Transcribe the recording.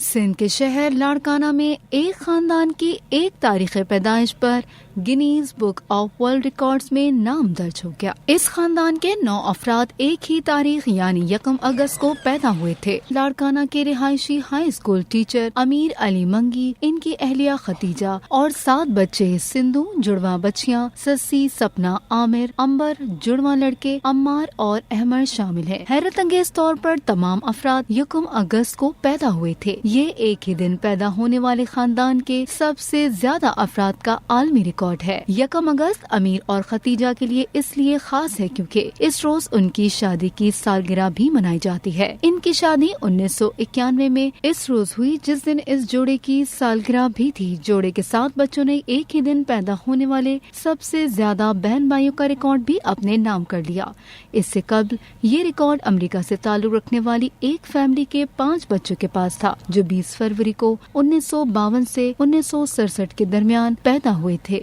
سندھ کے شہر لاڑکانہ میں ایک خاندان کی ایک تاریخ پیدائش پر Guinness book of world records میں نام درج ہو گیا۔ اس خاندان کے 9 افراد ایک ہی تاریخ یعنی 1 اگست کو پیدا ہوئے تھے۔ لاڑکانہ کے رہائشی ہائی اسکول ٹیچر امیر علی منگی، ان کی اہلیہ ختیجہ اور 7 بچے سندھو، جڑواں بچیاں سسی، سپنا، عامر، امبر، جڑواں لڑکے عمار اور احمد شامل ہیں۔ حیرت انگیز طور پر تمام افراد 1 اگست کو پیدا ہوئے تھے۔ یہ ایک ہی دن پیدا ہونے والے خاندان کے سب سے زیادہ افراد کا عالمی ریکارڈ ہے۔ 1 اگست امیر اور ختیجہ کے لیے اس لیے خاص ہے کیونکہ اس روز ان کی شادی کی سالگرہ بھی منائی جاتی ہے۔ ان کی شادی 1991 میں اس روز ہوئی جس دن اس جوڑے کی سالگرہ بھی تھی۔ جوڑے کے 7 بچوں نے ایک ہی دن پیدا ہونے والے سب سے زیادہ بہن بھائیوں کا ریکارڈ بھی اپنے نام کر لیا۔ اس سے قبل یہ ریکارڈ امریکہ سے تعلق رکھنے والی ایک فیملی کے 5 بچوں کے پاس تھا جو 20 فروری کو 1952 سے 1967 کے درمیان پیدا ہوئے تھے۔